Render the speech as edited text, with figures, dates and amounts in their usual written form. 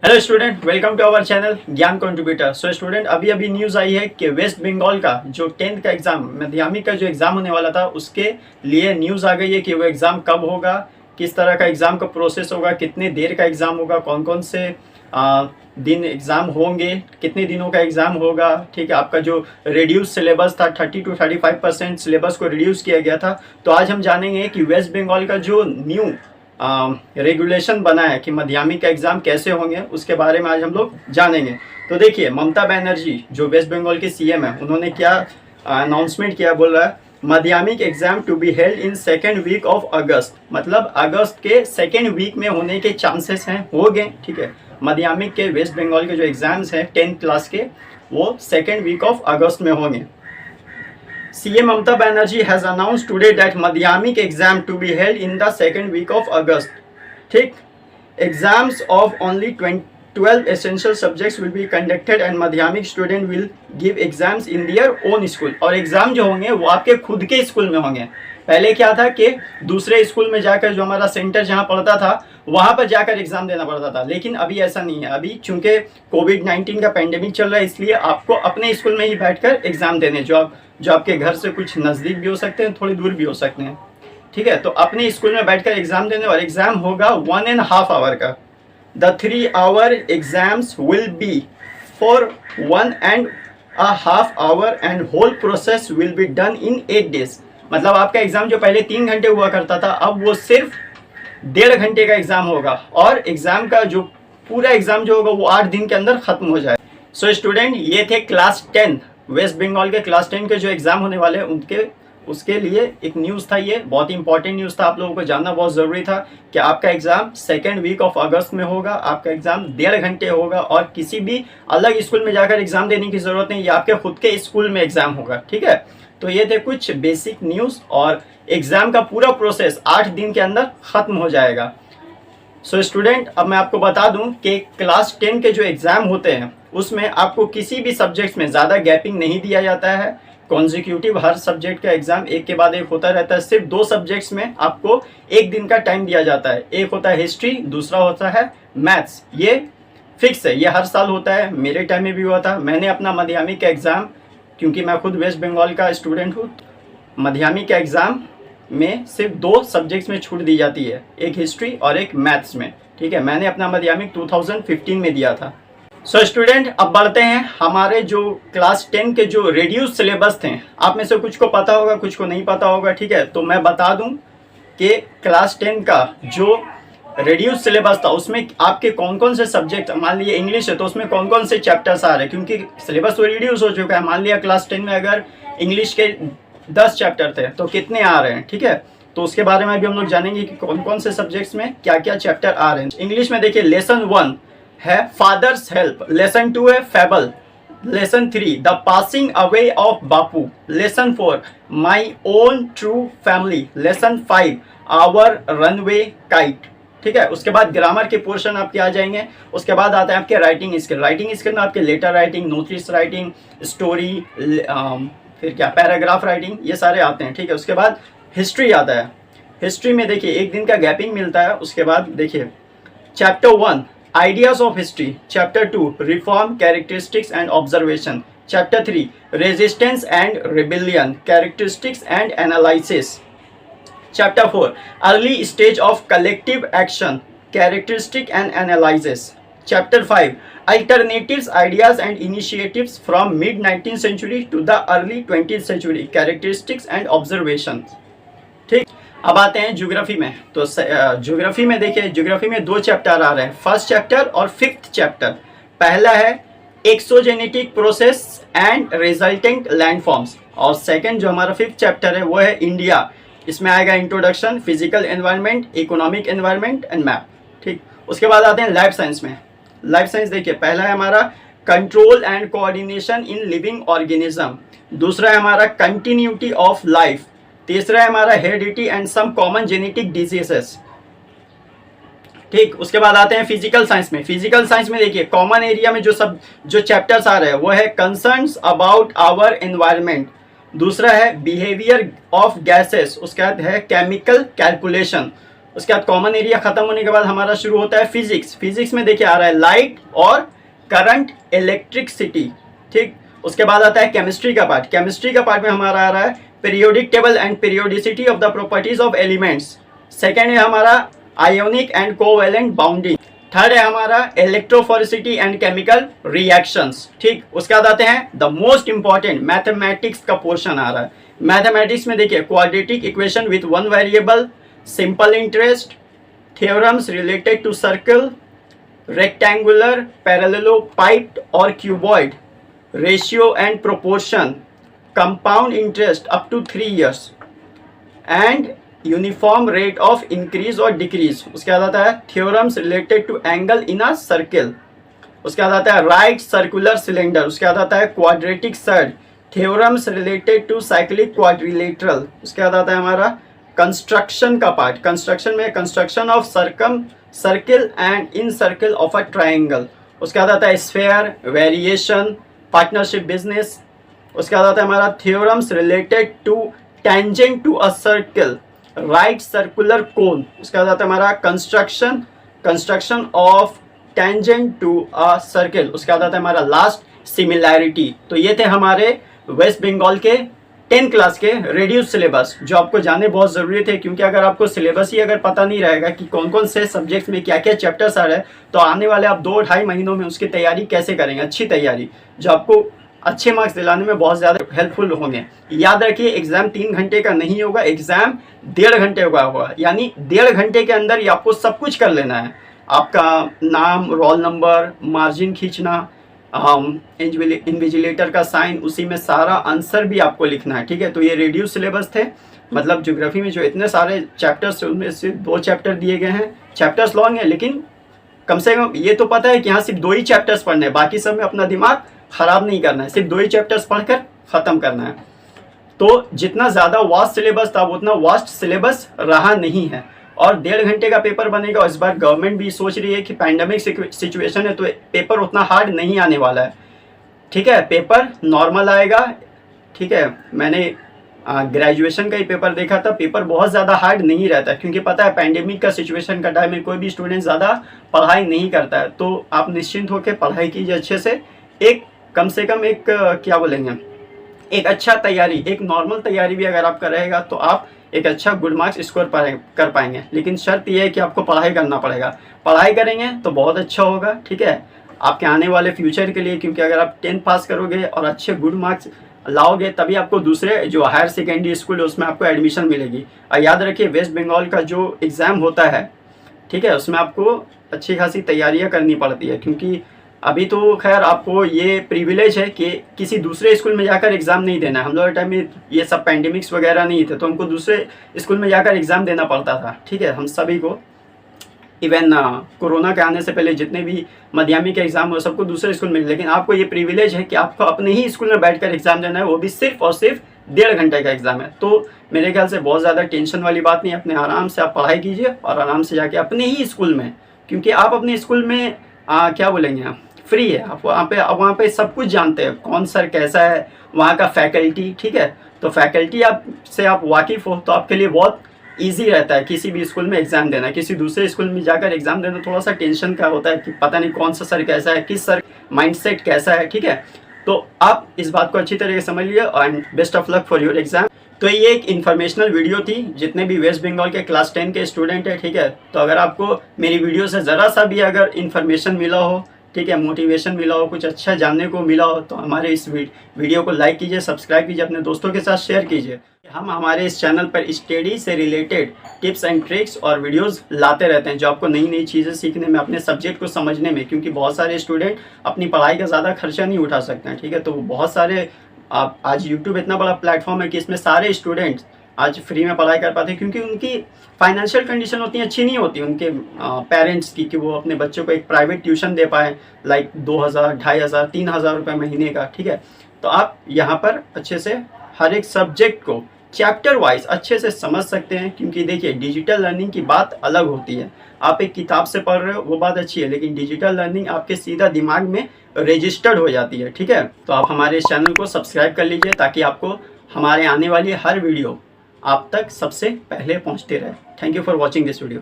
Hello student, welcome to our channel Gyan contributor. So student, अभी news आई है कि वेस्ट बंगाल का जो 10th का एग्ज़ाम माध्यमिक का जो एग्ज़ाम होने वाला था उसके लिए न्यूज़ आ गई है कि वो एग्ज़ाम कब होगा, किस तरह का एग्ज़ाम का प्रोसेस होगा, कितने देर का एग्ज़ाम होगा, कौन कौन से दिन एग्ज़ाम होंगे, कितने दिनों का एग्ज़ाम होगा। ठीक है, आपका जो रिड्यूस सिलेबस था 30 to 35% सिलेबस को रिड्यूस किया गया था। तो आज हम जानेंगे कि वेस्ट बंगाल का जो न्यू रेगुलेशन बना है कि माध्यमिक का एग्ज़ाम कैसे होंगे, उसके बारे में आज हम लोग जानेंगे। तो देखिए, ममता बनर्जी जो वेस्ट बंगाल की सीएम है, उन्होंने क्या अनाउंसमेंट किया, बोल रहा है Madhyamik exam to be held in second week of August. मतलब अगस्त के सेकेंड वीक में होने के चांसेस हैं, हो गए। ठीक है, माध्यमिक के वेस्ट बंगाल के जो एग्जाम्स हैं 10th क्लास के, वो सेकेंड वीक ऑफ अगस्त में होंगे। CM Mamata Banerjee has announced today that Madhyamik exam to be held in the second week of August. ठीक, exams of only 12 essential subjects will be conducted and Madhyamik student will give exams in their own school. और exam जो होंगे वो आपके खुद के school में होंगे। पहले क्या था कि दूसरे स्कूल में जाकर, जो हमारा सेंटर जहाँ पड़ता था वहाँ पर जाकर एग्ज़ाम देना पड़ता था, लेकिन अभी ऐसा नहीं है। अभी चूंकि कोविड-19 का पेंडेमिक चल रहा है, इसलिए आपको अपने स्कूल में ही बैठकर एग्ज़ाम देने, जो आपके घर से कुछ नज़दीक भी हो सकते हैं, थोड़ी दूर भी हो सकते हैं। ठीक है, तो अपने स्कूल में बैठकर एग्ज़ाम देने, और एग्ज़ाम होगा 1.5 आवर का। The 3 hour exams will be for 1.5 hour and whole process will be done in 8 days। मतलब आपका एग्ज़ाम जो पहले 3 घंटे हुआ करता था, अब वो सिर्फ 1.5 घंटे का एग्ज़ाम होगा, और एग्ज़ाम का जो पूरा एग्ज़ाम जो होगा वो 8 दिन के अंदर ख़त्म हो जाए। सो स्टूडेंट, ये थे क्लास 10 वेस्ट बंगाल के क्लास 10 के जो एग्ज़ाम होने वाले हैं उसके लिए एक न्यूज़ था। ये बहुत इंपॉर्टेंट न्यूज़ था, आप लोगों को जानना बहुत ज़रूरी था कि आपका exam second week of August में होगा। आपका एग्ज़ाम 1.5 घंटे होगा, और किसी भी अलग स्कूल में जाकर एग्ज़ाम देने की ज़रूरत नहीं, ये आपके खुद के स्कूल में एग्ज़ाम होगा। ठीक है, तो ये थे कुछ बेसिक न्यूज़, और एग्ज़ाम का पूरा प्रोसेस 8 दिन के अंदर ख़त्म हो जाएगा। सो स्टूडेंट, अब मैं आपको बता दूं कि क्लास 10 के जो एग्ज़ाम होते हैं उसमें आपको किसी भी सब्जेक्ट्स में ज़्यादा गैपिंग नहीं दिया जाता है। कॉन्जिक्यूटिव हर सब्जेक्ट का एग्ज़ाम एक के बाद एक होता रहता है। सिर्फ 2 सब्जेक्ट्स में आपको 1 दिन का टाइम दिया जाता है। एक होता है हिस्ट्री, दूसरा होता है मैथ्स। ये फिक्स है, ये हर साल होता है, मेरे टाइम में भी हुआ था। मैंने अपना माध्यमिक का एग्ज़ाम, क्योंकि मैं खुद वेस्ट बंगाल का स्टूडेंट हूँ, माध्यमिक का एग्ज़ाम में सिर्फ 2 सब्जेक्ट्स में छूट दी जाती है, एक हिस्ट्री और एक मैथ्स में। ठीक है, मैंने अपना माध्यमिक 2015 में दिया था। सो स्टूडेंट, अब बढ़ते हैं हमारे जो क्लास 10 के जो रिड्यूस सिलेबस थे। आप में से कुछ को पता होगा, कुछ को नहीं पता होगा। ठीक है, तो मैं बता दूं कि क्लास 10 का जो रिड्यूस सिलेबस था उसमें आपके कौन कौन से सब्जेक्ट, मान लिया इंग्लिश है तो उसमें कौन कौन से चैप्टर्स आ रहे हैं, क्योंकि सिलेबस तो रिड्यूस हो चुका है। मान लिया क्लास 10 में अगर इंग्लिश के 10 चैप्टर थे तो कितने आ रहे हैं। ठीक है, तो उसके बारे में भी हम लोग जानेंगे कि कौन कौन से सब्जेक्ट्स में क्या क्या चैप्टर आ रहे हैं। इंग्लिश में देखिए, लेसन 1 है फादर्स हेल्प, लेसन 2 है fable, lesson 3 the passing away of Bapu, lesson 4 my own true family, lesson 5 our runaway kite. ठीक है, उसके बाद ग्रामर के पोर्शन आपके आ जाएंगे। उसके बाद आता है आपके राइटिंग स्किल। राइटिंग स्किल में आपके letter writing, notice writing, story, फिर क्या पैराग्राफ राइटिंग, ये सारे आते हैं। ठीक है, उसके बाद हिस्ट्री आता है। हिस्ट्री में देखिए 1 दिन का गैपिंग मिलता है। उसके बाद देखिए chapter 1 ideas of history, chapter 2 reform characteristics and observation, chapter 3 resistance and rebellion characteristics and analysis, chapter 4 early stage of collective action characteristic and analysis, chapter 5 alternatives ideas and initiatives from mid 19th century to the early 20th century characteristics and observations। ठीक, अब आते हैं geography में। तो geography में देखिए, geography में 2 chapter आ रहे हैं, फर्स्ट चैप्टर और 5th चैप्टर। पहला है exogenetic process and resultant landforms, और सेकंड जो हमारा 5th चैप्टर है वो है इंडिया। इसमें आएगा introduction, physical environment, economic environment and map. ठीक, उसके बाद आते हैं लाइफ साइंस में। लाइफ साइंस देखिए, पहला है हमारा control and coordination in living organism, दूसरा है हमारा कंटिन्यूटी ऑफ लाइफ, तीसरा है हमारा heredity and some common genetic diseases. ठीक, उसके बाद आते हैं फिजिकल साइंस में। फिजिकल साइंस में देखिए कॉमन एरिया में जो चैप्टर्स आ रहे हैं वो है कंसर्न्स अबाउट आवर एनवायरनमेंट, दूसरा है बिहेवियर ऑफ गैसेस, उसके बाद है केमिकल कैलकुलेशन, उसके बाद कॉमन एरिया खत्म होने के बाद हमारा शुरू होता है फिजिक्स। फिजिक्स में देखिए आ रहा है लाइट और करंट, इलेक्ट्रिसिटी, ठीक। उसके बाद आता है केमिस्ट्री का पार्ट। केमिस्ट्री का पार्ट में हमारा आ रहा है periodic table and periodicity of the properties of elements. Second है हमारा ionic and covalent bounding. Third है हमारा इलेक्ट्रोफोरेसिटी एंड केमिकल रिएक्शंस, ठीक। उसके बाद आते हैं द मोस्ट इंपॉर्टेंट मैथमेटिक्स का पोर्शन आ रहा है। मैथमेटिक्स में देखिए quadratic equation with one variable, simple interest, theorems related to circle, rectangular, parallelopiped और cuboid, ratio and proportion, compound interest up to 3 years and uniform rate of increase और decrease. उसके बाद आता है theorems related to angle in a circle. उसके बाद आता है राइट सर्कुलर सिलेंडर। उसके बाद आता है quadratic surd, theorems related to cyclic quadrilateral. उसके बाद आता है हमारा कंस्ट्रक्शन का पार्ट। कंस्ट्रक्शन में construction of circle and incircle of a triangle. उसके बाद आता है स्फेयर, वेरिएशन, पार्टनरशिप बिजनेस। उसके बाद आता है हमारा theorems related to tangent to a circle, right circular cone. उसके बाद आता है हमारा construction of tangent to a circle. उसके बाद आता है हमारा लास्ट सिमिलैरिटी। तो ये थे हमारे वेस्ट बंगाल के 10th क्लास के रेड्यूस सिलेबस, जो आपको जानने बहुत ज़रूरी थे, क्योंकि अगर आपको सिलेबस ही अगर पता नहीं रहेगा कि कौन कौन से सब्जेक्ट्स में क्या क्या चैप्टर्स आ रहे हैं, तो आने वाले आप 2-2.5 महीनों में उसकी तैयारी कैसे करेंगे, अच्छी तैयारी, जो आपको अच्छे मार्क्स दिलाने में बहुत ज़्यादा हेल्पफुल होंगे। याद रखिए एग्जाम 3 घंटे का नहीं होगा, एग्जाम 1.5 घंटे का होगा, यानी 1.5 घंटे के अंदर ही आपको सब कुछ कर लेना है। आपका नाम, रोल नंबर, मार्जिन खींचना, इन्विजिलेटर का साइन, उसी में सारा आंसर भी आपको लिखना है, ठीक है। तो ये रेड्यूस सिलेबस थे, मतलब ज्योग्राफी में जो इतने सारे चैप्टर्स थे उनमें से 2 चैप्टर दिए गए हैं। चैप्टर्स लॉन्ग है, लेकिन कम से कम ये तो पता है कि यहाँ सिर्फ 2 ही चैप्टर्स पढ़ने हैं, बाकी सब में अपना दिमाग खराब नहीं करना है, सिर्फ 2 ही चैप्टर्स पढ़कर ख़त्म करना है। तो जितना ज़्यादा वास्ट सिलेबस था उतना वास्ट सिलेबस रहा नहीं है, और 1.5 घंटे का पेपर बनेगा। और इस बार गवर्नमेंट भी सोच रही है कि पैंडेमिक सिचुएशन है, तो पेपर उतना हार्ड नहीं आने वाला है, ठीक है। पेपर नॉर्मल आएगा, ठीक है। मैंने ग्रेजुएशन का ही पेपर देखा था, पेपर बहुत ज़्यादा हार्ड नहीं रहता, क्योंकि पता है पैंडेमिक का सिचुएशन का टाइम में कोई भी स्टूडेंट ज़्यादा पढ़ाई नहीं करता है। तो आप निश्चिंत होकर पढ़ाई कीजिए अच्छे से, एक कम से कम एक क्या बोलेंगे, एक अच्छा तैयारी, एक नॉर्मल तैयारी भी अगर आपका रहेगा तो आप एक अच्छा गुड मार्क्स स्कोर कर पाएंगे। लेकिन शर्त यह है कि आपको पढ़ाई करना पड़ेगा, पढ़ाई करेंगे तो बहुत अच्छा होगा, ठीक है, आपके आने वाले फ्यूचर के लिए। क्योंकि अगर आप 10th पास करोगे और अच्छे गुड मार्क्स लाओगे, तभी आपको दूसरे जो हायर सेकेंडरी स्कूल है उसमें आपको एडमिशन मिलेगी। और याद रखिए वेस्ट बंगाल का जो एग्ज़ाम होता है, ठीक है, उसमें आपको अच्छी खासी तैयारियाँ करनी पड़ती है। क्योंकि अभी तो खैर आपको ये प्रिविलेज है कि किसी दूसरे स्कूल में जाकर एग्ज़ाम नहीं देना है। हम लोग टाइम में ये सब पैंडेमिक्स वगैरह नहीं थे, तो हमको दूसरे स्कूल में जाकर एग्ज़ाम देना पड़ता था, ठीक है। हम सभी को, इवन कोरोना के आने से पहले जितने भी माध्यमिक एग्ज़ाम हो सबको दूसरे स्कूल में, लेकिन आपको ये प्रिविलेज है कि आपको अपने ही स्कूल में बैठकर एग्ज़ाम देना है, वो भी सिर्फ और सिर्फ 1.5 घंटे का एग्ज़ाम है। तो मेरे ख्याल से बहुत ज़्यादा टेंशन वाली बात नहीं है, अपने आराम से आप पढ़ाई कीजिए और आराम से जाके अपने ही स्कूल में, क्योंकि आप अपने स्कूल में क्या बोलेंगे, फ्री है, आप वहाँ पे सब कुछ जानते हैं, कौन सर कैसा है, वहाँ का फैकल्टी, ठीक है। तो फैकल्टी से आप वाकिफ़ हो तो आपके लिए बहुत इजी रहता है किसी भी स्कूल में एग्ज़ाम देना। किसी दूसरे स्कूल में जाकर एग्ज़ाम देना थोड़ा सा टेंशन का होता है कि पता नहीं कौन सा सर कैसा है, किस सर माइंडसेट कैसा है, ठीक है। तो आप इस बात को अच्छी तरीके से समझ लिए, and best of luck for your exam. तो ये एक इन्फॉर्मेशनल वीडियो थी, जितने भी वेस्ट बंगाल के क्लास 10 के स्टूडेंट है, ठीक है। तो अगर आपको मेरी वीडियो से ज़रा सा भी अगर इन्फॉर्मेशन मिला हो, ठीक है, मोटिवेशन मिला हो, कुछ अच्छा जानने को मिला हो, तो हमारे इस वीडियो को लाइक कीजिए, सब्सक्राइब कीजिए, अपने दोस्तों के साथ शेयर कीजिए। हम हमारे इस चैनल पर स्टडी से रिलेटेड टिप्स एंड ट्रिक्स और वीडियोस लाते रहते हैं, जो आपको नई नई चीज़ें सीखने में, अपने सब्जेक्ट को समझने में, क्योंकि बहुत सारे स्टूडेंट अपनी पढ़ाई का ज़्यादा खर्चा नहीं उठा सकते हैं, ठीक है। तो बहुत सारे आज यूट्यूब इतना बड़ा प्लेटफॉर्म है कि इसमें सारे स्टूडेंट्स आज फ्री में पढ़ाई कर पाते हैं, क्योंकि उनकी फाइनेंशियल कंडीशन उतनी अच्छी नहीं होती उनके पेरेंट्स की, कि वो अपने बच्चों को एक प्राइवेट ट्यूशन दे पाए, लाइक 2000, 2500, 3000 रुपये महीने का, ठीक है। तो आप यहाँ पर अच्छे से हर एक सब्जेक्ट को चैप्टर वाइज अच्छे से समझ सकते हैं। क्योंकि देखिए डिजिटल लर्निंग की बात अलग होती है, आप एक किताब से पढ़ रहे हो वो बात अच्छी है, लेकिन डिजिटल लर्निंग आपके सीधा दिमाग में रजिस्टर्ड हो जाती है, ठीक है। तो आप हमारे इस चैनल को सब्सक्राइब कर लीजिए, ताकि आपको हमारे आने वाली हर वीडियो आप तक सबसे पहले पहुंचते रहे। Thank you for watching this video.